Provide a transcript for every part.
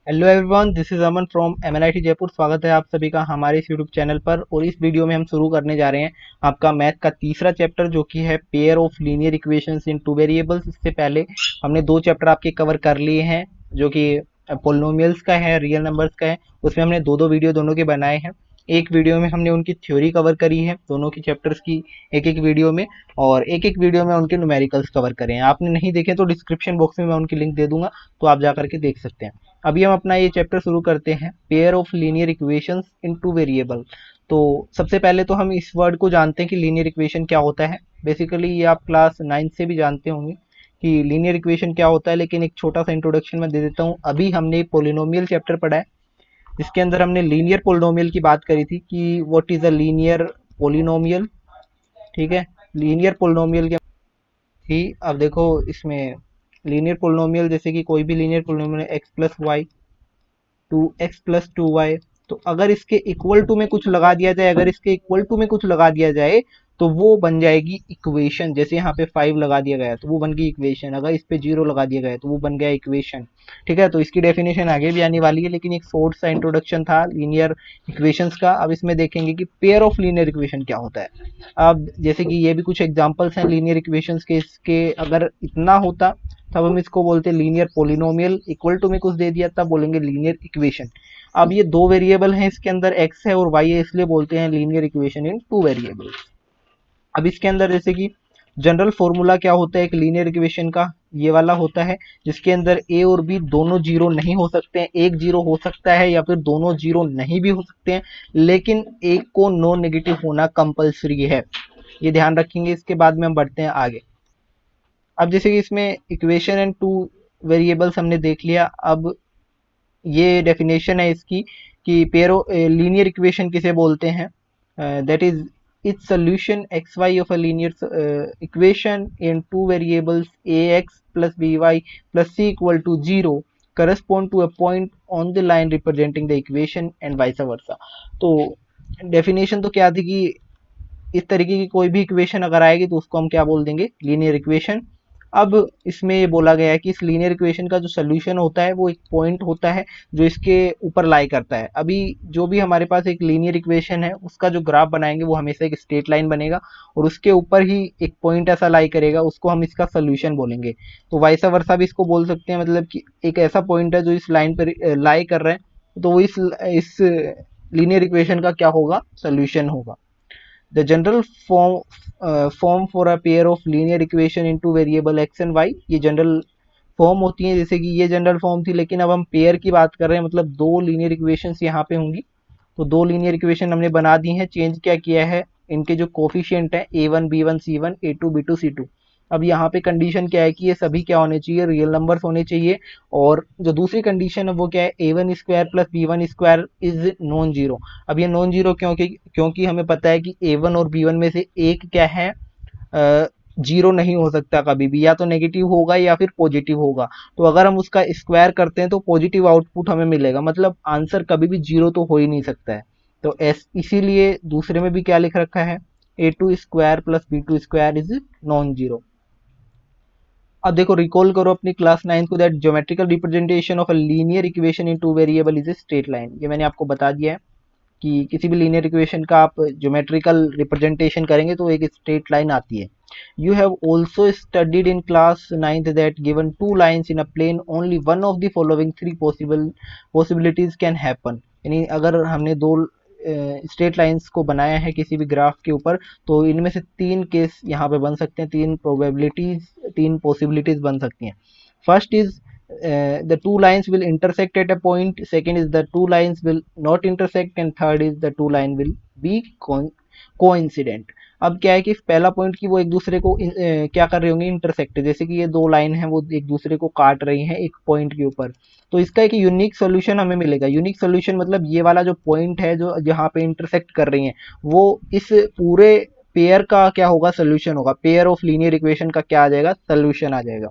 Hello everyone, this is Aman from MNIT Jaipur. स्वागत है आप सभी का हमारे इस यूट्यूब चैनल पर। और इस वीडियो में हम शुरू करने जा रहे हैं आपका मैथ का तीसरा चैप्टर, जो कि है pair of linear equations in two variables. इससे पहले हमने दो चैप्टर आपके कवर कर लिए हैं, जो कि पोलिनोमियल्स का है, रियल नंबर्स का है। उसमें हमने दो दो वीडियो दोनों के बनाए हैं। एक वीडियो में हमने उनकी थ्योरी कवर करी है, दोनों की चैप्टर्स की एक एक वीडियो में, और एक एक वीडियो में उनके न्यूमेरिकल्स कवर करे हैं। आपने नहीं देखे तो डिस्क्रिप्शन बॉक्स में मैं उनकी लिंक दे दूंगा, तो आप जा करके देख सकते हैं। अभी हम अपना ये चैप्टर शुरू करते हैं, pair of linear equations in two variable. तो सबसे पहले तो हम इस वर्ड को जानते हैं कि लीनियर इक्वेशन क्या होता है। बेसिकली ये आप क्लास 9 से भी जानते होंगे कि लीनियर इक्वेशन क्या होता है, लेकिन एक छोटा सा इंट्रोडक्शन मैं दे देता हूँ। अभी हमने पोलिनोमियल चैप्टर पढ़ा है, जिसके अंदर हमने लीनियर पोलिनोमियल की बात करी थी कि what is a linear polynomial. ठीक है, लीनियर पोलिनोमियल के थी। अब देखो इसमें लीनियर पोलिनोमियल, जैसे कि कोई भी linear polynomial x plus y, 2x+2y, तो अगर इसके इक्वल टू में कुछ लगा दिया जाए, अगर इसके इक्वल टू में कुछ लगा दिया जाए तो वो बन जाएगी इक्वेशन। जैसे यहाँ पे 5 लगा दिया गया तो वो बन गई इक्वेशन, अगर इस पे 0 लगा दिया गया तो वो बन गया इक्वेशन। ठीक है, तो इसकी डेफिनेशन आगे भी आने वाली है, लेकिन एक शॉर्ट सा इंट्रोडक्शन था लीनियर इक्वेशंस का। अब इसमें देखेंगे कि पेयर ऑफ लीनियर इक्वेशन क्या होता है। अब जैसे कि ये भी कुछ एग्जांपल्स हैं लीनियर इक्वेशंस के। इसके अगर इतना होता तब हम इसको बोलते हैं लीनियर पोलिनोमियल, इक्वल टू में कुछ दे दिया तब बोलेंगे लीनियर इक्वेशन। अब ये दो वेरिएबल हैं, इसके अंदर x है और y है, इसलिए बोलते हैं linear equation in two variables. अब इसके अंदर जैसे कि जनरल फॉर्मूला क्या होता है एक लीनियर इक्वेशन का, ये वाला होता है, जिसके अंदर a और b दोनों जीरो नहीं हो सकते हैं। एक जीरो हो सकता है या फिर दोनों जीरो नहीं भी हो सकते हैं, लेकिन एक को नॉन नेगेटिव होना कंपलसरी है। ये ध्यान रखेंगे। इसके बाद में हम बढ़ते हैं आगे। अब जैसे कि इसमें इक्वेशन एंड टू वेरिएबल्स हमने देख लिया। अब ये डेफिनेशन है इसकी कि पेयरो लीनियर इक्वेशन किसे बोलते हैं। That is its solution x y of a linear equation in two variables a x plus b y plus c equal to zero correspond to a point on the line representing the equation and vice versa. तो definition तो क्या थी कि इस तरीके की कोई भी इक्वेशन अगर आएगी तो उसको हम क्या बोल देंगे, लीनियर इक्वेशन। अब इसमें ये बोला गया है कि इस लीनियर इक्वेशन का जो सोल्यूशन होता है वो एक पॉइंट होता है जो इसके ऊपर लाई करता है। अभी जो भी हमारे पास एक लीनियर इक्वेशन है उसका जो ग्राफ बनाएंगे वो हमेशा एक स्ट्रेट लाइन बनेगा, और उसके ऊपर ही एक पॉइंट ऐसा लाई करेगा, उसको हम इसका सोल्यूशन बोलेंगे। तो वाइसा वर्सा भी इसको बोल सकते हैं, मतलब कि एक ऐसा पॉइंट है जो इस लाइन पर लाई कर रहे हैं, तो वो इस लीनियर इक्वेशन का क्या होगा, सोल्यूशन होगा। The general form for a pair of linear equation into variable x and y, ये जनरल फॉर्म होती है। जैसे कि ये जनरल फॉर्म थी, लेकिन अब हम पेयर की बात कर रहे हैं, मतलब दो लीनियर इक्वेशंस यहाँ पे होंगी। तो दो लीनियर इक्वेशन हमने बना दी हैं। चेंज क्या किया है, इनके जो कोफिशिएंट है a1 b1 c1 a2 b2 c2। अब यहाँ पे कंडीशन क्या है कि ये सभी क्या होने चाहिए, रियल नंबर्स होने चाहिए। और जो दूसरी कंडीशन है वो क्या है, a1 square plus b1 square is non zero. अब ये नॉन जीरो क्योंकि हमें पता है कि a1 और b1 में से एक क्या है, जीरो नहीं हो सकता कभी भी, या तो नेगेटिव होगा या फिर पॉजिटिव होगा। तो अगर हम उसका स्क्वायर करते हैं तो पॉजिटिव आउटपुट हमें मिलेगा, मतलब आंसर कभी भी जीरो तो हो ही नहीं सकता है। तो इसीलिए दूसरे में भी क्या लिख रखा है, a2 square plus b2 square is non zero. अब देखो, रिकॉल करो अपनी क्लास 9 को, that geometrical representation of a linear equation in two variable is a straight line. ये मैंने आपको बता दिया है कि किसी भी लीनियर इक्वेशन का आप ज्योमेट्रिकल रिप्रेजेंटेशन करेंगे तो एक स्ट्रेट लाइन आती है। You have also studied in class 9th that given two lines in a plane only one of the following three possibilities can happen. यानी अगर हमने दो स्ट्रेट लाइंस को बनाया है किसी भी ग्राफ के ऊपर, तो इनमें से तीन केस यहाँ पे बन सकते हैं, तीन प्रोबेबिलिटीज, तीन पॉसिबिलिटीज बन सकती हैं। First is the two lines will intersect at a point, second is the two lines will not intersect, and third is the two line will be coincident। अब क्या है कि पहला पॉइंट की वो एक दूसरे को क्या कर रहे होंगे, इंटरसेक्ट। जैसे कि ये दो लाइन है वो एक दूसरे को काट रही हैं एक पॉइंट के ऊपर, तो इसका एक यूनिक सोल्यूशन हमें मिलेगा। यूनिक सोल्यूशन मतलब ये वाला जो पॉइंट है जो जहाँ पे इंटरसेक्ट कर रही हैं, वो इस पूरे पेयर का क्या होगा, सोल्यूशन होगा। पेयर ऑफ लीनियर इक्वेशन का क्या आ जाएगा, सोल्यूशन आ जाएगा।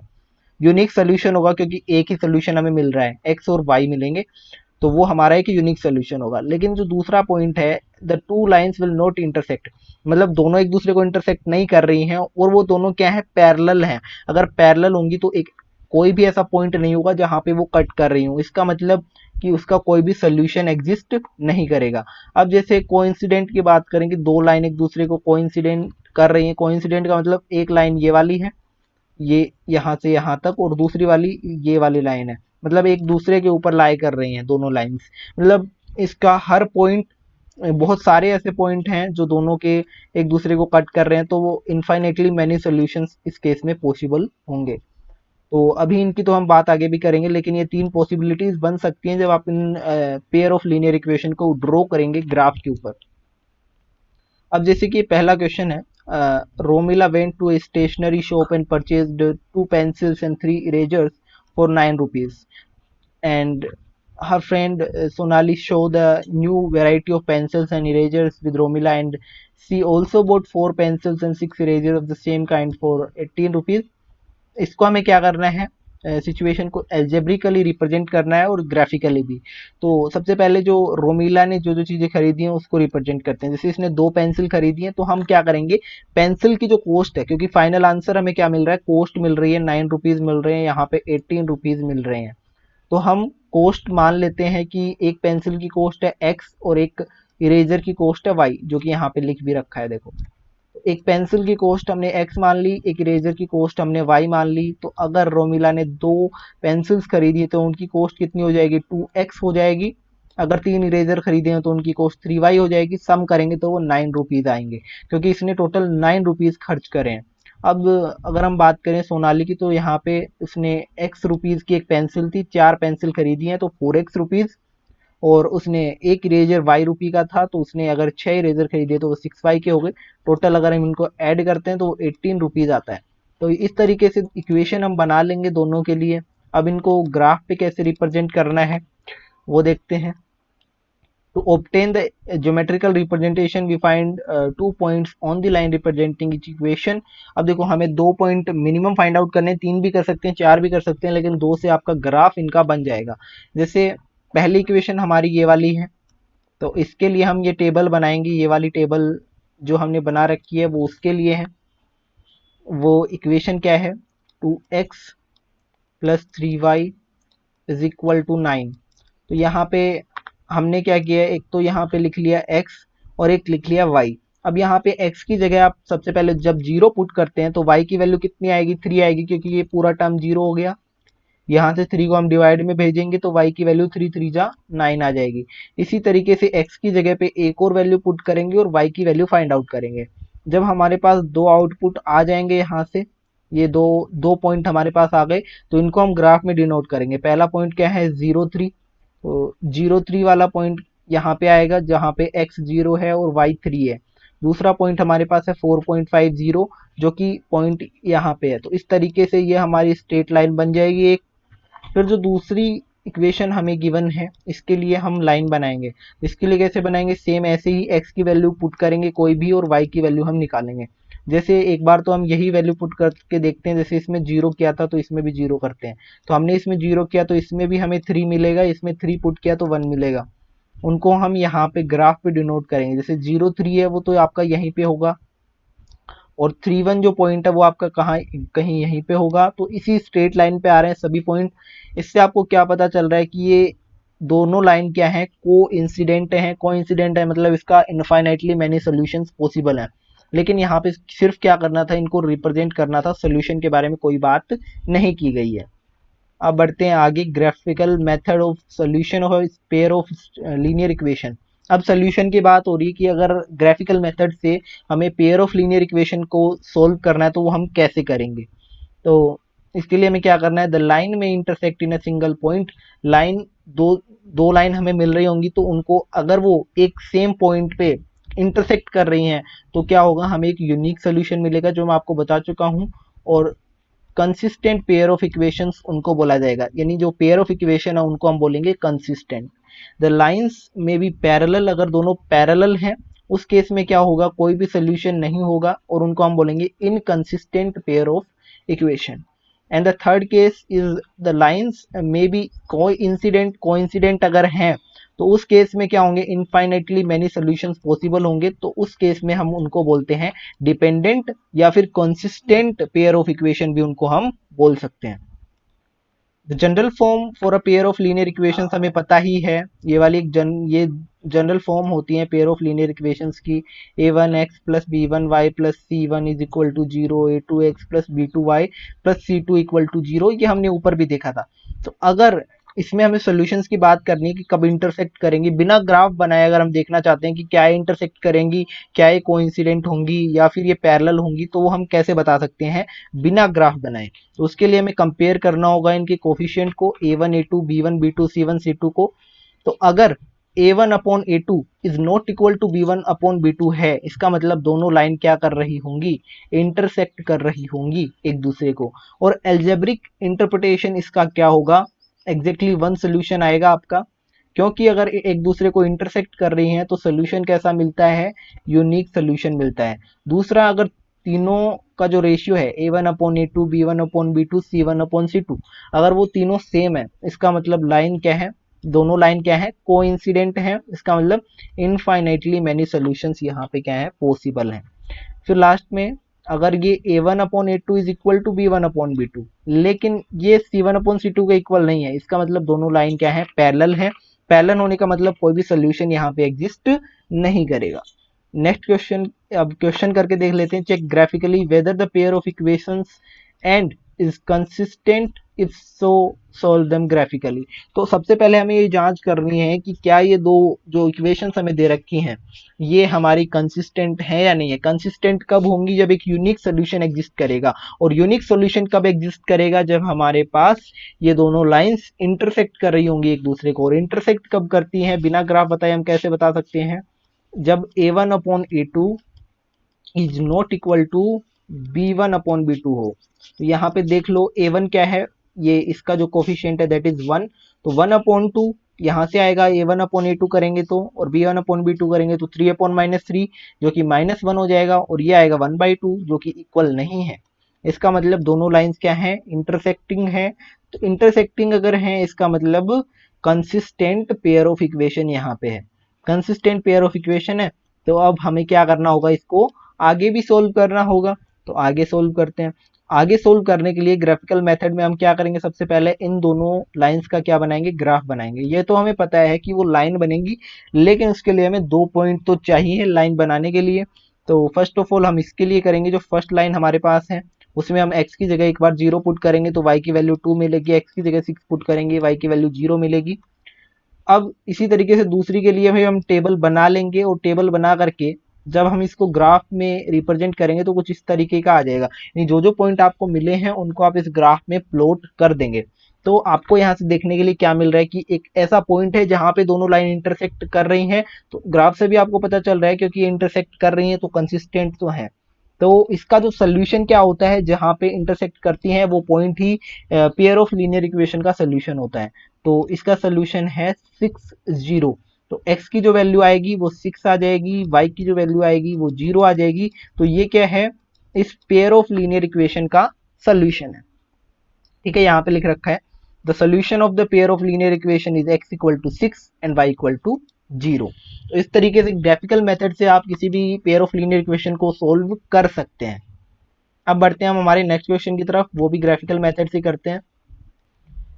यूनिक सोल्यूशन होगा क्योंकि एक ही सोल्यूशन हमें मिल रहा है, एक्स और वाई मिलेंगे, तो वो हमारा एक यूनिक सोल्यूशन होगा। लेकिन जो दूसरा पॉइंट है, the two lines will not intersect, मतलब दोनों एक दूसरे को इंटरसेक्ट नहीं कर रही हैं, और वो दोनों क्या है, पैरेलल हैं। अगर पैरेलल होंगी तो एक कोई भी ऐसा पॉइंट नहीं होगा जहां पे वो कट कर रही हूँ, इसका मतलब कि उसका कोई भी सोल्यूशन एग्जिस्ट नहीं करेगा। अब जैसे कोइंसिडेंट की बात करेंगे, दो लाइन एक दूसरे को कोइंसिडेंट कर रही है। कोइंसिडेंट का मतलब एक लाइन ये वाली है, ये यहाँ से यहाँ तक, और दूसरी वाली ये वाली लाइन है, मतलब एक दूसरे के ऊपर लाई कर रही हैं दोनों लाइंस। मतलब इसका हर पॉइंट, बहुत सारे ऐसे पॉइंट हैं जो दोनों के एक दूसरे को कट कर रहे हैं, तो वो इनफाइनेटली मैनी सॉल्यूशंस इस केस में पॉसिबल होंगे। तो अभी इनकी तो हम बात आगे भी करेंगे, लेकिन ये तीन पॉसिबिलिटीज बन सकती हैं जब आप इन पेयर ऑफ लीनियर इक्वेशन को ड्रॉ करेंगे ग्राफ के ऊपर। अब जैसे कि पहला क्वेश्चन है, Romila went to a stationery shop and purchased 2 pencils and 3 erasers for 9 rupees, and her friend Sonali show the new variety of pencils and erasers with Romila, and she also bought 4 pencils and 6 erasers of the same kind for 18 rupees। इसको हमें क्या करना है, situation को algebraically represent करना है और graphically भी। तो सबसे पहले जो रोमिला ने जो जो चीज़ें खरीदी हैं उसको रिप्रेजेंट करते हैं। जैसे इसने 2 पेंसिल खरीदी हैं, तो हम क्या करेंगे, पेंसिल की जो कॉस्ट है, क्योंकि फाइनल आंसर हमें क्या मिल रहा है, कॉस्ट मिल रही है 9 रुपीज़ मिल रहे हैं, यहाँ पे 18 रुपीज़ मिल रहे हैं। तो हम कॉस्ट मान लेते हैं कि एक पेंसिल की कॉस्ट है x और एक इरेजर की कॉस्ट है y, जो कि यहाँ पे लिख भी रखा है देखो। एक पेंसिल की कॉस्ट हमने x मान ली, एक इरेजर की कॉस्ट हमने y मान ली। तो अगर रोमिला ने 2 पेंसिल्स खरीदी है तो उनकी कॉस्ट कितनी हो जाएगी, 2x हो जाएगी। अगर 3 इरेजर खरीदे हैं तो उनकी कॉस्ट 3y हो जाएगी। सम करेंगे तो वो 9 रुपीज़ आएंगे, क्योंकि इसने टोटल 9 रुपीज़ खर्च करे हैं। अब अगर हम बात करें सोनाली की, तो यहाँ पे उसने x रुपीज़ की एक पेंसिल थी, 4 पेंसिल खरीदी हैं तो 4x रुपीज़, और उसने एक इरेजर y रुपी का था, तो उसने अगर 6 इरेजर खरीदे तो वो 6y के हो गए। टोटल अगर हम इनको ऐड करते हैं तो वो 18 रुपीज़ आता है। तो इस तरीके से इक्वेशन हम बना लेंगे दोनों के लिए। अब इनको ग्राफ पे कैसे रिप्रेजेंट करना है वो देखते हैं। To obtain the geometrical representation, we find 2 points on the line representing each equation। अब देखो हमें 2 पॉइंट मिनिमम फाइंड आउट करने, 3 भी कर सकते हैं, 4 भी कर सकते हैं, लेकिन 2 से आपका ग्राफ इनका बन जाएगा। जैसे पहली इक्वेशन हमारी ये वाली है, तो इसके लिए हम ये टेबल बनाएंगे। ये वाली टेबल जो हमने बना रखी है वो उसके लिए है। वो इक्वेशन क्या है, 2x + 3y = 9। तो यहाँ पे हमने क्या किया है, एक तो यहाँ पे लिख लिया x और एक लिख लिया y। अब यहाँ पे x की जगह आप सबसे पहले जब 0 पुट करते हैं तो y की वैल्यू कितनी आएगी, 3 आएगी, क्योंकि ये पूरा टर्म 0 हो गया। यहाँ से 3 को हम डिवाइड में भेजेंगे तो y की वैल्यू 3 3 जा 9 आ जाएगी। इसी तरीके से x की जगह पे एक और वैल्यू पुट करेंगे और y की वैल्यू फाइंड आउट करेंगे। जब हमारे पास 2 आउटपुट आ जाएंगे, यहाँ से ये दो पॉइंट हमारे पास आ गए, तो इनको हम ग्राफ में डिनोट करेंगे। पहला पॉइंट क्या है, 0 3। तो 0 3 वाला पॉइंट यहाँ पे आएगा जहाँ पे x 0 है और y 3 है। दूसरा पॉइंट हमारे पास है 4.50, जो कि पॉइंट यहाँ पे है। तो इस तरीके से ये हमारी स्ट्रेट लाइन बन जाएगी एक। फिर जो दूसरी इक्वेशन हमें गिवन है, इसके लिए हम लाइन बनाएंगे। इसके लिए कैसे बनाएंगे, सेम ऐसे ही x की वैल्यू पुट करेंगे कोई भी, और y की वैल्यू हम निकालेंगे। जैसे एक बार तो हम यही वैल्यू पुट करके देखते हैं, जैसे इसमें 0 किया था तो इसमें भी 0 करते हैं। तो हमने इसमें 0 किया तो इसमें भी हमें 3 मिलेगा, इसमें 3 पुट किया तो 1 मिलेगा। उनको हम यहाँ पे ग्राफ पे डिनोट करेंगे। जैसे 0 3 है वो तो आपका यहीं पे होगा, और 3 1 जो पॉइंट है वो आपका कहाँ, कहीं यहीं पे होगा। तो इसी स्ट्रेट लाइन पे आ रहे हैं सभी पॉइंट। इससे आपको क्या पता चल रहा है कि ये दोनों लाइन क्या है, को इंसिडेंट है। को इंसिडेंट है मतलब इसका इनफाइनाइटली मैनी सोल्यूशंस पॉसिबल है। लेकिन यहाँ पे सिर्फ क्या करना था, इनको रिप्रेजेंट करना था, सोल्यूशन के बारे में कोई बात नहीं की गई है। अब बढ़ते हैं आगे, graphical method of solution of pair of linear equation. अब सोल्यूशन की बात हो रही है कि अगर ग्राफिकल मेथड से हमें पेयर ऑफ लीनियर इक्वेशन को सोल्व करना है तो वो हम कैसे करेंगे। तो इसके लिए हमें क्या करना है, द लाइन में intersect in a single point. Line दो लाइन हमें मिल रही होंगी, तो उनको अगर वो एक सेम पॉइंट पे इंटरसेक्ट कर रही हैं तो क्या होगा, हमें एक यूनिक सोल्यूशन मिलेगा, जो मैं आपको बता चुका हूँ। और कंसिस्टेंट पेयर ऑफ इक्वेशंस उनको बोला जाएगा, यानी जो पेयर ऑफ इक्वेशन है उनको हम बोलेंगे कंसिस्टेंट। द लाइंस में भी पैरेलल, अगर दोनों पैरेलल हैं उस केस में क्या होगा, कोई भी सोल्यूशन नहीं होगा, और उनको हम बोलेंगे inconsistent pair of equation. And the third case is the lines में बी कोइंसिडेंट अगर हैं तो उस केस में क्या होंगे, इनफाइनाइटली मैनी सॉल्यूशंस पॉसिबल होंगे। तो उस केस में हम उनको बोलते हैं डिपेंडेंट या फिर कंसिस्टेंट पेयर ऑफ इक्वेशन भी उनको हम बोल सकते हैं। The general form for a pair of linear equations हमें पता ही है, ये वाली ये जनरल फॉर्म होती है पेयर ऑफ लीनियर इक्वेशंस की, a1x plus b1y plus c1 is equal to 0, a2x plus b2y plus c2 equal to 0। ये हमने ऊपर भी देखा था। तो अगर इसमें हमें सॉल्यूशंस की बात करनी है कि कब इंटरसेक्ट करेंगी, बिना ग्राफ बनाए अगर हम देखना चाहते हैं कि क्या ये इंटरसेक्ट करेंगी, क्या ये कोइंसिडेंट होंगी या फिर ये पैरेलल होंगी, तो वो हम कैसे बता सकते हैं बिना ग्राफ बनाए। तो उसके लिए हमें कंपेयर करना होगा इनके कोफिशिएंट को, a1 a2 b1 b2 c1 c2 को। तो अगर a1 upon a2 is not equal to b1 upon b2 है, इसका मतलब दोनों लाइन क्या कर रही होंगी, इंटरसेक्ट कर रही होंगी एक दूसरे को। और एल्जेब्रिक इंटरप्रिटेशन इसका क्या होगा, एग्जैक्टली वन सोल्यूशन आएगा आपका, क्योंकि अगर एक दूसरे को इंटरसेक्ट कर रही हैं तो सोल्यूशन कैसा मिलता है, यूनिक सोल्यूशन मिलता है। दूसरा, अगर तीनों का जो रेशियो है a1 upon a2 b1 upon b2 c1 upon c2, अगर वो तीनों सेम है, इसका मतलब लाइन क्या है, दोनों लाइन क्या है, कोइंसिडेंट है। इसका मतलब इनफाइनाइटली मैनी सॉल्यूशंस यहाँ पे क्या है, पॉसिबल हैं। फिर लास्ट में, अगर ये a1 upon a2 is equal to b1 upon b2, लेकिन ये c1 अपॉन c2 के इक्वल नहीं है, इसका मतलब दोनों लाइन क्या है, पैरेलल है। पैरेलल होने का मतलब कोई भी सोल्यूशन यहाँ पे एग्जिस्ट नहीं करेगा। नेक्स्ट क्वेश्चन, अब क्वेश्चन करके देख लेते हैं, check graphically whether the pair of equations and is consistent, if so solve them graphically. तो सबसे पहले हमें ये जांच करनी है कि क्या ये दो जो इक्वेशंस हमें दे रखी हैं ये हमारी कंसिस्टेंट है या नहीं है। कंसिस्टेंट कब होंगी, जब एक यूनिक सोल्यूशन एग्जिस्ट करेगा। और यूनिक सोल्यूशन कब एग्जिस्ट करेगा, जब हमारे पास ये दोनों लाइंस इंटरसेक्ट कर रही होंगी एक दूसरे को। और इंटरसेक्ट कब करती हैं, बिना ग्राफ बताए हम कैसे बता सकते हैं, जब a1 upon a2 is not equal to b1 upon b2 हो। तो यहाँ पे देख लो a1 क्या है, ये इसका जो कोफिशिएंट है दैट इज 1, तो 1 अपॉन 2 यहाँ से आएगा, a1 अपॉन a2 करेंगे तो, और b1 अपॉन b2 करेंगे तो 3 अपॉन -3 जो कि -1 हो जाएगा, और ये आएगा 1/2 जो कि इक्वल नहीं है। इसका मतलब दोनों लाइंस क्या है, इंटरसेक्टिंग है। तो इंटरसेक्टिंग अगर है इसका मतलब कंसिस्टेंट पेयर ऑफ इक्वेशन यहाँ पे है, कंसिस्टेंट पेयर ऑफ इक्वेशन है। तो अब हमें क्या करना होगा, इसको आगे भी सोल्व करना होगा। तो आगे सोल्व करते हैं। आगे सोल्व करने के लिए ग्राफिकल मेथड में हम क्या करेंगे, सबसे पहले इन दोनों लाइंस का क्या बनाएंगे, ग्राफ बनाएंगे। ये तो हमें पता है कि वो लाइन बनेगी, लेकिन उसके लिए हमें 2 पॉइंट तो चाहिए लाइन बनाने के लिए। तो फर्स्ट ऑफ ऑल हम इसके लिए करेंगे, जो फर्स्ट लाइन हमारे पास है उसमें हम x की जगह एक बार 0 पुट करेंगे तो y की वैल्यू 2 मिलेगी, x की जगह 6 पुट करेंगे y की वैल्यू 0 मिलेगी। अब इसी तरीके से दूसरी के लिए भी हम टेबल बना लेंगे, और टेबल बना करके जब हम इसको ग्राफ में रिप्रेजेंट करेंगे तो कुछ इस तरीके का आ जाएगा। यानी जो जो पॉइंट आपको मिले हैं उनको आप इस ग्राफ में प्लॉट कर देंगे। तो आपको यहाँ से देखने के लिए क्या मिल रहा है कि एक ऐसा पॉइंट है जहां पे दोनों लाइन इंटरसेक्ट कर रही हैं। तो ग्राफ से भी आपको पता चल रहा है क्योंकि ये इंटरसेक्ट कर रही हैं तो कंसिस्टेंट तो है। तो इसका जो सोल्यूशन क्या होता है, जहां पे इंटरसेक्ट करती हैं वो point he pair of linear equation का सोल्यूशन होता है। तो इसका सोल्यूशन है 6 0। तो x की जो वैल्यू आएगी वो 6 आ जाएगी, y की जो वैल्यू आएगी वो 0 आ जाएगी। तो ये क्या है, इस पेयर ऑफ लीनियर इक्वेशन का सोल्यूशन है। ठीक है, यहाँ पे लिख रखा है the solution of the pair of linear equation is x equal to 6 and y equal to 0। तो इस तरीके से ग्राफिकल मेथड से आप किसी भी पेयर ऑफ लीनियर इक्वेशन को सोल्व कर सकते हैं। अब बढ़ते हैं हम हमारे नेक्स्ट क्वेश्चन की तरफ, वो भी ग्राफिकल मेथड से करते हैं।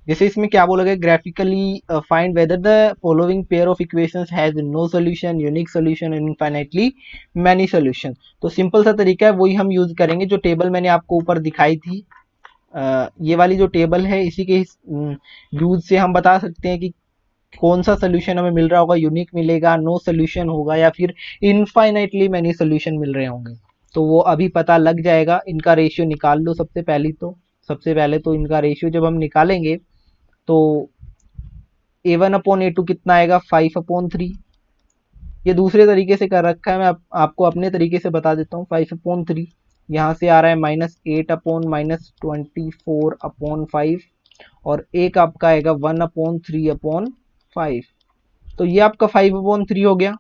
जैसे इसमें क्या बोला गया, graphically find whether the following pair of equations has no solution, unique solution and infinitely many solution. तो सिंपल सा तरीका है, वही हम यूज करेंगे जो टेबल मैंने आपको ऊपर दिखाई थी। ये वाली जो टेबल है इसी के यूज से हम बता सकते हैं कि कौन सा सोल्यूशन हमें मिल रहा होगा, यूनिक मिलेगा, नो सोल्यूशन होगा, या फिर इनफाइनाइटली मैनी सोल्यूशन मिल रहे होंगे। तो वो अभी पता लग जाएगा। इनका रेशियो निकाल लो सबसे पहले तो इनका रेशियो जब हम निकालेंगे तो a1 अपॉन a2 कितना आएगा, 5 अपॉन 3। ये दूसरे तरीके से कर रखा है, मैं आपको अपने तरीके से बता देता हूँ। 5 अपॉन 3 यहाँ से आ रहा है -8 अपॉन -24 अपॉन 5, और एक आपका आएगा 1 अपॉन 3 अपॉन 5। तो ये आपका 5 अपॉन 3 हो गया।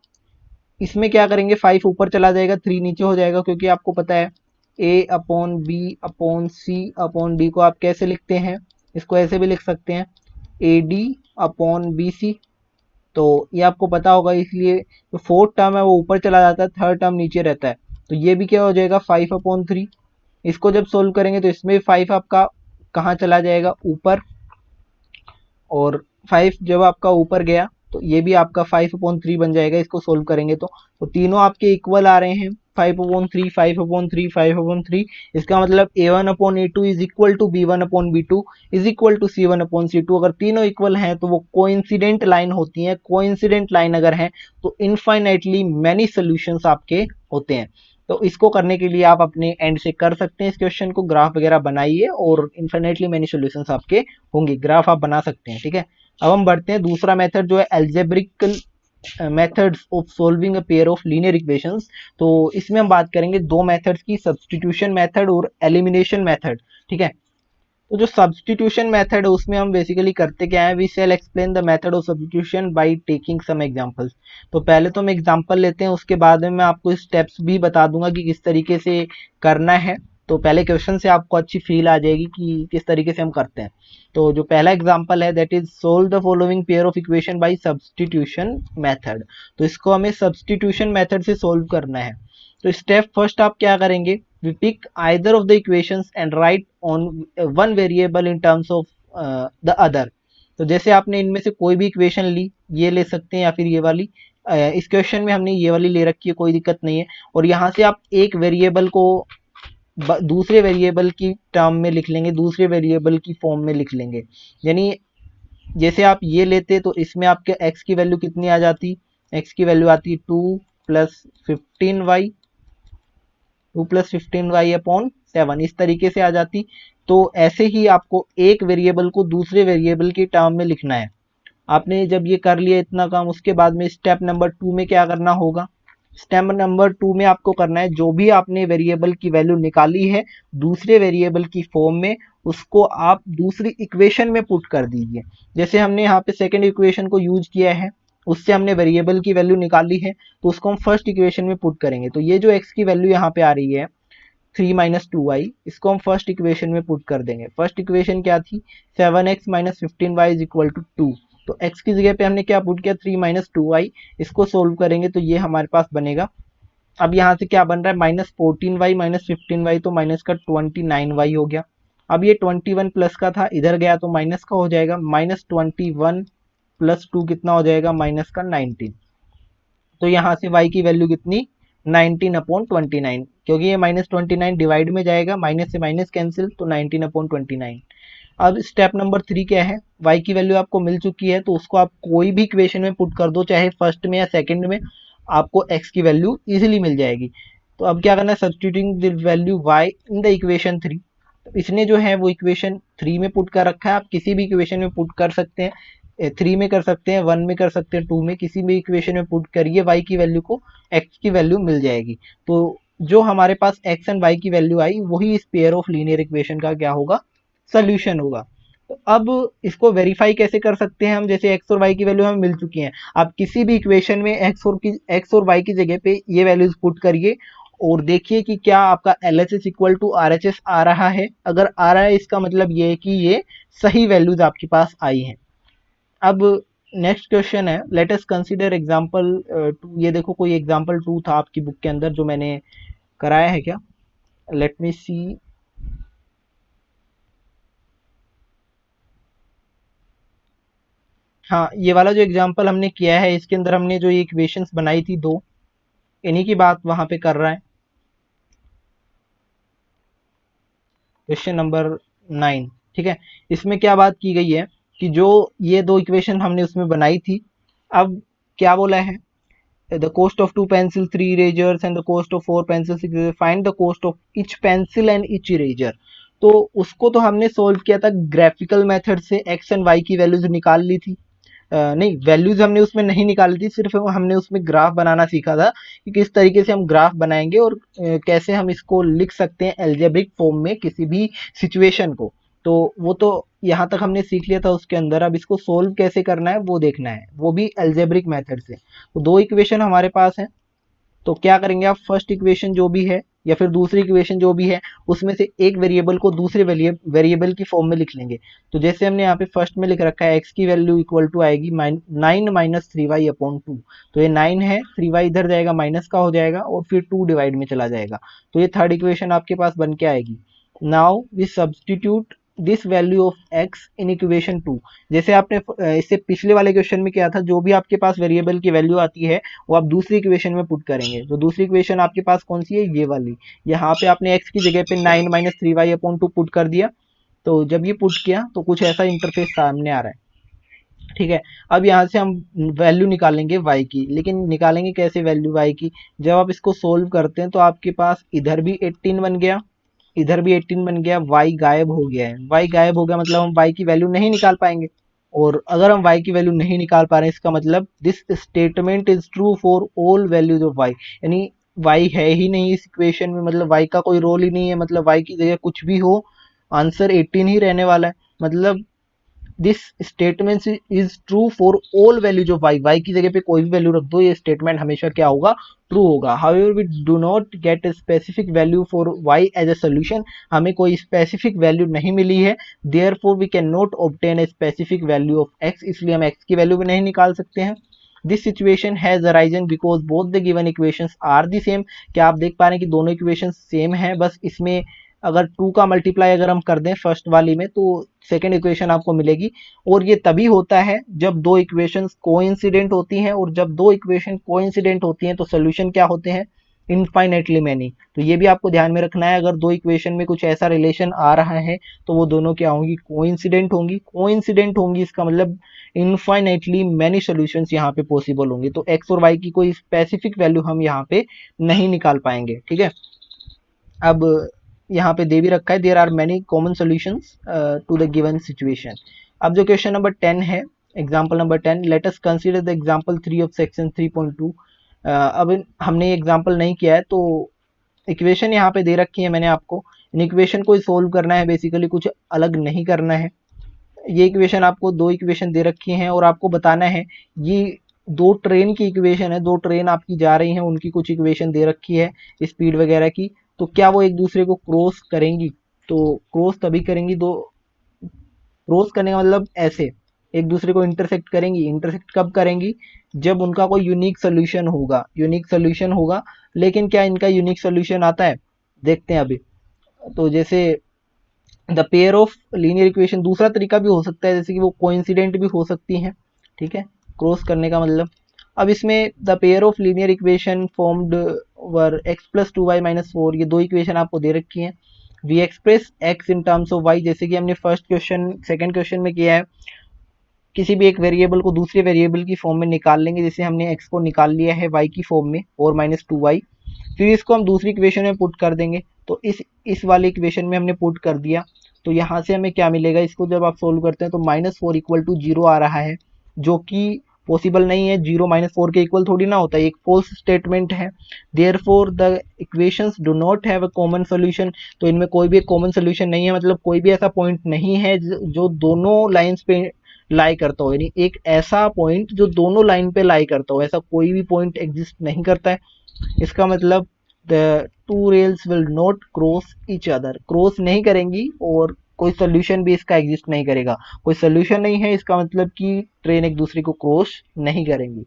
इसमें क्या करेंगे, 5 ऊपर चला जाएगा, 3 नीचे हो जाएगा, क्योंकि आपको पता है a upon b upon c upon d को आप कैसे लिखते हैं, इसको ऐसे भी लिख सकते हैं AD अपॉन BC। तो ये आपको पता होगा, इसलिए जो फोर्थ टर्म है वो ऊपर चला जाता है, थर्ड टर्म नीचे रहता है। तो ये भी क्या हो जाएगा, 5 अपॉन 3। इसको जब सोल्व करेंगे तो इसमें 5 आपका कहाँ चला जाएगा, ऊपर, और 5 जब आपका ऊपर गया तो ये भी आपका 5/3 बन जाएगा इसको सोल्व करेंगे तो तीनों आपके इक्वल आ रहे हैं 5/3 5/3 5/3। इसका मतलब a1/a2 is equal to b1/b2 is equal to c1/c2। अगर तीनों इक्वल हैं तो वो कोइंसिडेंट लाइन होती हैं। कोइंसिडेंट लाइन अगर है तो इनफाइनाइटली मैनी सॉल्यूशंस आपके होते हैं। तो इसको करने के लिए आप अपने एंड से कर सकते हैं इस क्वेश्चन को, ग्राफ वगैरह बनाइए और इनफाइनाइटली मैनी सॉल्यूशंस आपके होंगे, ग्राफ आप बना सकते हैं। ठीक है, अब हम बढ़ते हैं दूसरा मेथड जो है algebraical methods of solving a pair of linear equations. तो इसमें हम बात करेंगे दो मेथड्स की, सब्स्टिट्यूशन मेथड और एलिमिनेशन मेथड। ठीक है, तो जो सब्स्टिट्यूशन मेथड है उसमें हम बेसिकली करते क्या है, we shall explain the method of substitution by taking some examples. तो पहले तो हम एग्जांपल लेते हैं, उसके बाद में मैं आपको स्टेप्स भी बता दूंगा कि किस तरीके से करना है। तो पहले क्वेश्चन से आपको अच्छी फील आ जाएगी कि किस तरीके से हम करते हैं। तो जो पहला एग्जांपल है that is solve the following pair of equation by substitution method. तो इसको हमें सब्स्टिट्यूशन मेथड से सोल्व करना है। तो स्टेप फर्स्ट आप क्या करेंगे, we pick either of the equations and write on one variable in terms of the other। तो जैसे आपने इनमें से कोई भी इक्वेशन ली, ये ले सकते हैं या फिर ये वाली। इस क्वेश्चन में हमने ये वाली ले रखी है, कोई दिक्कत नहीं है। और यहाँ से आप एक वेरिएबल को दूसरे वेरिएबल की टर्म में लिख लेंगे, दूसरे वेरिएबल की फॉर्म में लिख लेंगे। यानी जैसे आप ये लेते तो इसमें आपके x की वैल्यू कितनी आ जाती, x की वैल्यू आती 2 + 15y 2 + 15y/7 इस तरीके से आ जाती। तो ऐसे ही आपको एक वेरिएबल को दूसरे वेरिएबल की टर्म में लिखना है। आपने जब ये कर लिया इतना काम, उसके बाद में स्टेप नंबर 2 में क्या करना होगा, स्टेप नंबर 2 में आपको करना है जो भी आपने वेरिएबल की वैल्यू निकाली है दूसरे वेरिएबल की फॉर्म में, उसको आप दूसरी इक्वेशन में पुट कर दीजिए। जैसे हमने यहाँ पे सेकेंड इक्वेशन को यूज किया है, उससे हमने वेरिएबल की वैल्यू निकाली है, तो उसको हम फर्स्ट इक्वेशन में पुट करेंगे। तो ये जो x की वैल्यू यहाँ पे आ रही है 3 - 2y, इसको हम फर्स्ट इक्वेशन में पुट कर देंगे। फर्स्ट इक्वेशन क्या थी, 7x - 15y = 2। तो x की जगह पे हमने क्या पुट किया, 3 - 2y। इसको सोल्व करेंगे तो ये हमारे पास बनेगा। अब यहाँ से क्या बन रहा है, -14y - 15y, तो माइनस का 29y हो गया। अब ये 21 प्लस का था, इधर गया तो माइनस का हो जाएगा, -21 + 2 कितना हो जाएगा, माइनस का 19। तो यहाँ से y की वैल्यू कितनी, 19/29, क्योंकि ये -29 डिवाइड में जाएगा, माइनस से माइनस कैंसिल, तो 19/29। अब स्टेप नंबर 3 क्या है, y की वैल्यू आपको मिल चुकी है तो उसको आप कोई भी इक्वेशन में पुट कर दो, चाहे फर्स्ट में या सेकंड में, आपको x की वैल्यू इजीली मिल जाएगी। तो अब क्या करना है, substituting the value y in the equation 3। तो इसने जो है वो इक्वेशन 3 में पुट कर रखा है, आप किसी भी इक्वेशन में पुट कर सकते हैं, 3 में कर सकते हैं, 1 में कर सकते हैं, 2 में, किसी भी इक्वेशन में पुट करिए y की वैल्यू को, x की वैल्यू मिल जाएगी। तो जो हमारे पास x एंड y की वैल्यू आई वही इस पेयर ऑफ लीनियर इक्वेशन का क्या होगा, सोल्यूशन होगा। तो अब इसको वेरीफाई कैसे कर सकते हैं हम, जैसे x और y की वैल्यू हमें मिल चुकी हैं, आप किसी भी इक्वेशन में x और y की जगह पे ये वैल्यूज पुट करिए और देखिए कि क्या आपका LHS = RHS आ रहा है। अगर आ रहा है इसका मतलब ये है कि ये सही वैल्यूज आपके पास आई हैं। अब नेक्स्ट क्वेश्चन है, लेट अस कंसीडर एग्जांपल 2। ये देखो कोई एग्जांपल 2 था आपकी बुक के अंदर जो मैंने कराया है क्या, लेट मी सी। हाँ, ये वाला जो एग्जांपल हमने किया है इसके अंदर हमने जो ये इक्वेशंस बनाई थी दो, इन्हीं की बात वहां पे कर रहा है। Question number 9। ठीक है, इसमें क्या बात की गई है कि जो ये दो इक्वेशन हमने उसमें बनाई थी, अब क्या बोला है, the cost of 2 pencil 3 erasers and the cost of 4 pencil 6 erasers, find the cost of each pencil and each eraser। तो उसको तो हमने सोल्व किया था ग्राफिकल मेथड से, एक्स एंड वाई की वैल्यूज निकाल ली थी। नहीं, वैल्यूज हमने उसमें नहीं निकाली थी, सिर्फ हमने उसमें ग्राफ बनाना सीखा था कि किस तरीके से हम ग्राफ बनाएंगे और कैसे हम इसको लिख सकते हैं एल्जेब्रिक फॉर्म में किसी भी सिचुएशन को। तो वो तो यहाँ तक हमने सीख लिया था उसके अंदर। अब इसको सोल्व कैसे करना है वो देखना है, वो भी एल्जेब्रिक मेथड से। तो दो इक्वेशन हमारे पास है, तो क्या करेंगे आप, फर्स्ट इक्वेशन जो भी है या फिर दूसरी इक्वेशन जो भी है उसमें से एक वेरिएबल को दूसरे वेरिएबल की फॉर्म में लिख लेंगे। तो जैसे हमने यहाँ पे फर्स्ट में लिख रखा है x की वैल्यू इक्वल टू आएगी 9 - 3y/2। तो ये 9 है, 3y इधर जाएगा, माइनस का हो जाएगा और फिर 2 डिवाइड में चला जाएगा। तो ये थर्ड इक्वेशन आपके पास बन के आएगी। Now we substitute this value of x in equation 2। जैसे आपने इससे पिछले वाले क्वेश्चन में किया था, जो भी आपके पास वेरिएबल की वैल्यू आती है वो आप दूसरी इक्वेशन में पुट करेंगे। तो दूसरी इक्वेशन आपके पास कौन सी है, ये वाली। यहाँ पे आपने x की जगह पे 9 माइनस 3y/2 पुट कर दिया। तो जब ये पुट किया तो कुछ ऐसा इंटरफेस सामने आ रहा है। ठीक है, अब यहाँ से हम वैल्यू निकालेंगे y की, लेकिन निकालेंगे कैसे वैल्यू y की। जब आप इसको सोल्व करते हैं तो आपके पास इधर भी 18 बन गया, इधर भी 18 बन गया, y गायब हो गया है। y गायब हो गया मतलब हम y की वैल्यू नहीं निकाल पाएंगे। और अगर हम y की वैल्यू नहीं निकाल पा रहे हैं, इसका मतलब this statement is true for all values of y, यानी y है ही नहीं इस इक्वेशन में, मतलब y का कोई रोल ही नहीं है, मतलब y की जगह कुछ भी हो आंसर 18 ही रहने वाला है। मतलब this statement is true for all values of y की जगह पे कोई भी वैल्यू रख दो, ये स्टेटमेंट हमेशा क्या होगा, ट्रू होगा। However we do not get a specific value for y as a solution, हमें कोई स्पेसिफिक वैल्यू नहीं मिली है, therefore we can not obtain a specific value of x, इसलिए हम x की वैल्यू भी नहीं निकाल सकते हैं। This situation has arisen because both the given equations are the same. क्या आप देख पा रहे हैं कि दोनों इक्वेशन सेम है, बस इसमें अगर 2 का मल्टीप्लाई अगर हम कर दें फर्स्ट वाली में तो सेकेंड इक्वेशन आपको मिलेगी। और ये तभी होता है जब दो इक्वेशंस कोइंसिडेंट होती हैं, और जब दो इक्वेशन कोइंसिडेंट होती हैं तो सोल्यूशन क्या होते हैं, इनफाइनेटली मैनी। तो ये भी आपको ध्यान में रखना है, अगर दो इक्वेशन में कुछ ऐसा रिलेशन आ रहा है तो वो दोनों क्या होंगी, कोइंसिडेंट होंगी। कोइंसिडेंट होंगी इसका मतलब इनफाइनेटली मैनी सॉल्यूशंस यहाँ पे पॉसिबल होंगे। तो एक्स और वाई की कोई स्पेसिफिक वैल्यू हम यहाँ पे नहीं निकाल पाएंगे। ठीक है, अब यहाँ पे दे भी रखा है there are many common solutions to the given situation. अब जो क्वेश्चन नंबर 10 है, example number 10, let us consider the example 3 of section 3.2। अब हमने एग्जांपल नहीं किया है तो इक्वेशन यहाँ पे दे रखी है मैंने आपको, इन इक्वेशन को सोल्व करना है, बेसिकली कुछ अलग नहीं करना है। ये इक्वेशन आपको दो इक्वेशन दे रखी हैं और आपको बताना है, ये दो ट्रेन की इक्वेशन है, दो ट्रेन आपकी जा रही हैं, उनकी कुछ इक्वेशन दे रखी है स्पीड वगैरह की, तो क्या वो एक दूसरे को क्रॉस करेंगी। तो क्रॉस तभी करेंगी, दो क्रॉस करने का मतलब ऐसे एक दूसरे को इंटरसेक्ट करेंगी। इंटरसेक्ट कब करेंगी, जब उनका कोई यूनिक सोल्यूशन होगा, यूनिक सोल्यूशन होगा। लेकिन क्या इनका यूनिक सोल्यूशन आता है, देखते हैं अभी। तो जैसे the pair of linear equation, दूसरा तरीका भी हो सकता है, जैसे कि वो कोइंसिडेंट भी हो सकती हैं। ठीक है, क्रॉस करने का मतलब। अब इसमें the pair of linear equation formed were x plus 2y minus 4, ये दो इक्वेशन आपको दे रखी हैं। We express x in terms of y, जैसे कि हमने फर्स्ट क्वेश्चन सेकंड क्वेश्चन में किया है, किसी भी एक वेरिएबल को दूसरे वेरिएबल की फॉर्म में निकाल लेंगे। जैसे हमने x को निकाल लिया है y की फॉर्म में और माइनस 2y, फिर इसको हम दूसरी इक्वेशन में पुट कर देंगे। तो इस वाली इक्वेशन में हमने पुट कर दिया, तो यहाँ से हमें क्या मिलेगा, इसको जब आप सोल्व करते हैं तो -4 इक्वल टू 0 आ रहा है, जो कि पॉसिबल नहीं है। 0 -4 के इक्वल थोड़ी ना होता है, एक फॉल्स स्टेटमेंट है। Therefore the equations do not have a common solution, तो इनमें कोई भी कॉमन सॉल्यूशन नहीं है, मतलब कोई भी ऐसा पॉइंट नहीं है जो दोनों लाइंस पे लाई करता हो, यानी एक ऐसा पॉइंट जो दोनों लाइन पे लाई करता हो, ऐसा कोई भी पॉइंट एग्जिस्ट नहीं करता है। इसका मतलब the two rails will not cross each other, cross नहीं करेंगी, और कोई सोल्यूशन भी इसका एग्जिस्ट नहीं करेगा। कोई सोल्यूशन नहीं है, इसका मतलब कि ट्रेन एक दूसरे को क्रॉस नहीं करेंगी।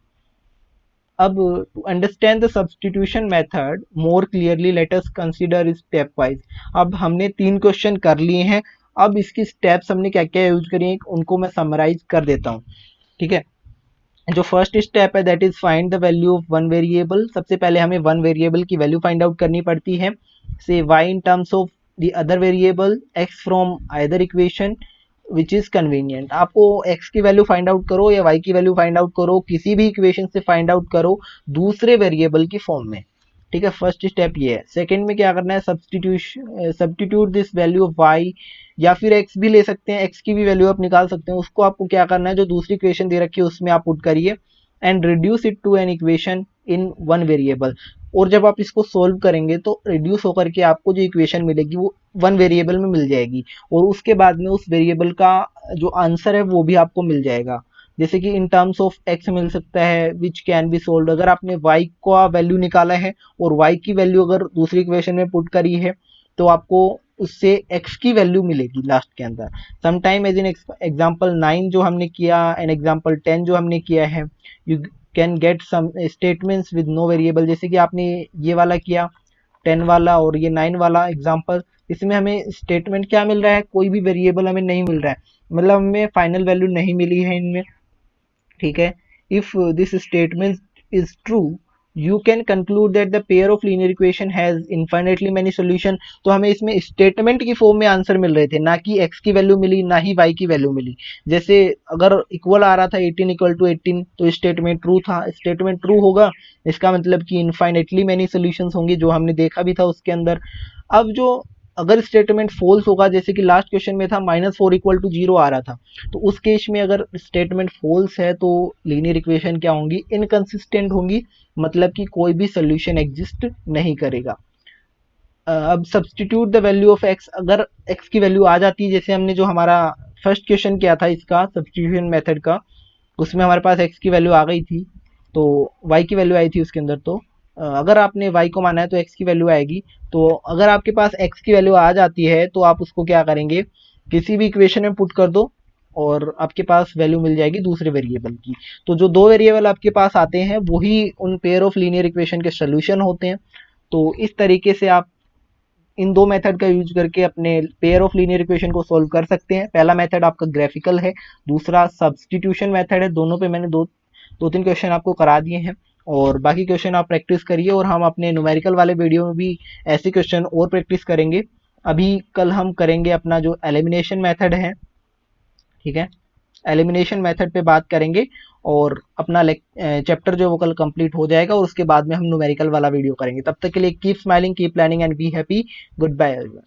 अब to understand the substitution method more clearly let us consider step wise. अब हमने 3 क्वेश्चन कर लिए हैं, अब इसकी स्टेप्स हमने क्या क्या यूज करी हैं उनको मैं समराइज कर देता हूँ। ठीक है, जो फर्स्ट स्टेप है that is find the value of one variable. सबसे पहले हमें वन वेरिएबल की वैल्यू फाइंड आउट करनी पड़ती है। से y in terms of the other variable x from either equation which is convenient. आपको x की वैल्यू फाइंड आउट करो या y की वैल्यू फाइंड आउट करो, किसी भी इक्वेशन से फाइंड आउट करो दूसरे वेरिएबल की फॉर्म में। ठीक है, फर्स्ट स्टेप ये है। सेकंड में क्या करना है, substitute this value of y, या फिर x भी ले सकते हैं, x की भी वैल्यू आप निकाल सकते हैं। उसको आपको क्या करना है, जो दूसरी इक्वेशन दे रखी है उसमें आप पुट करिए and reduce it to an equation in one variable. और जब आप इसको सोल्व करेंगे तो रिड्यूस होकर के आपको जो इक्वेशन मिलेगी वो वन वेरिएबल में मिल जाएगी, और उसके बाद में उस वेरिएबल का जो आंसर है वो भी आपको मिल जाएगा। जैसे कि इन टर्म्स ऑफ x मिल सकता है विच कैन बी सोल्व। अगर आपने y का वैल्यू निकाला है और y की वैल्यू अगर दूसरी इक्वेशन में पुट करी है तो आपको उससे x की वैल्यू मिलेगी लास्ट के अंदर। समटाइम एज इन एग्जांपल 9 जो हमने किया एंड एग्जांपल 10 जो हमने किया है, you can get some statements with no variable. जैसे कि आपने ये वाला किया 10 वाला और ये 9 वाला एग्जांपल, इसमें हमें स्टेटमेंट क्या मिल रहा है, कोई भी वेरिएबल हमें नहीं मिल रहा है, मतलब हमें फाइनल वैल्यू नहीं मिली है इनमें, ठीक है। If this statement is true you can conclude that the pair of linear equation has infinitely many solution. तो हमें इसमें स्टेटमेंट की फॉर्म में आंसर मिल रहे थे, ना कि एक्स की वैल्यू मिली ना ही वाई की वैल्यू मिली। जैसे अगर इक्वल आ रहा था 18 इक्वल टू 18 तो स्टेटमेंट ट्रू था, स्टेटमेंट ट्रू होगा इसका मतलब कि इनफाइनेटली मेनी सॉल्यूशंस होंगे, जो हमने देखा भी था उसके अंदर। अब जो अगर स्टेटमेंट फॉल्स होगा, जैसे कि लास्ट क्वेश्चन में था -4 इक्वल टू 0 आ रहा था, तो उस केस में अगर स्टेटमेंट फॉल्स है तो लीनियर इक्वेशन क्या होंगी, इनकंसिस्टेंट होंगी, मतलब कि कोई भी सोल्यूशन एग्जिस्ट नहीं करेगा। अब substitute the value of x, अगर एक्स की वैल्यू आ जाती है, जैसे हमने जो हमारा फर्स्ट क्वेश्चन किया था इसका सब्सटीट्यूशन मेथड का, उसमें हमारे पास एक्स की वैल्यू आ गई थी तो वाई की वैल्यू आई थी उसके अंदर, तो अगर आपने वाई को माना है तो एक्स की वैल्यू आएगी। तो अगर आपके पास एक्स की वैल्यू आ जाती है तो आप उसको क्या करेंगे, किसी भी इक्वेशन में पुट कर दो और आपके पास वैल्यू मिल जाएगी दूसरे वेरिएबल की। तो जो दो वेरिएबल आपके पास आते हैं वही उन पेयर ऑफ लीनियर इक्वेशन के सोल्यूशन होते हैं। तो इस तरीके से आप इन दो मेथड का यूज करके अपने पेयर ऑफ लीनियर इक्वेशन को सॉल्व कर सकते हैं। पहला मेथड आपका ग्राफिकल है, दूसरा सब्सटीट्यूशन मेथड है। दोनों पे मैंने दो तीन क्वेश्चन आपको करा दिए हैं और बाकी क्वेश्चन आप प्रैक्टिस करिए, और हम अपने न्यूमेरिकल वाले वीडियो में भी ऐसे क्वेश्चन और प्रैक्टिस करेंगे। अभी कल हम करेंगे अपना जो एलिमिनेशन मेथड है, ठीक है, एलिमिनेशन मेथड पे बात करेंगे और अपना चैप्टर जो वो कल कंप्लीट हो जाएगा, और उसके बाद में हम न्यूमेरिकल वाला वीडियो करेंगे। तब तक के लिए keep smiling, keep planning and be happy. Goodbye everyone.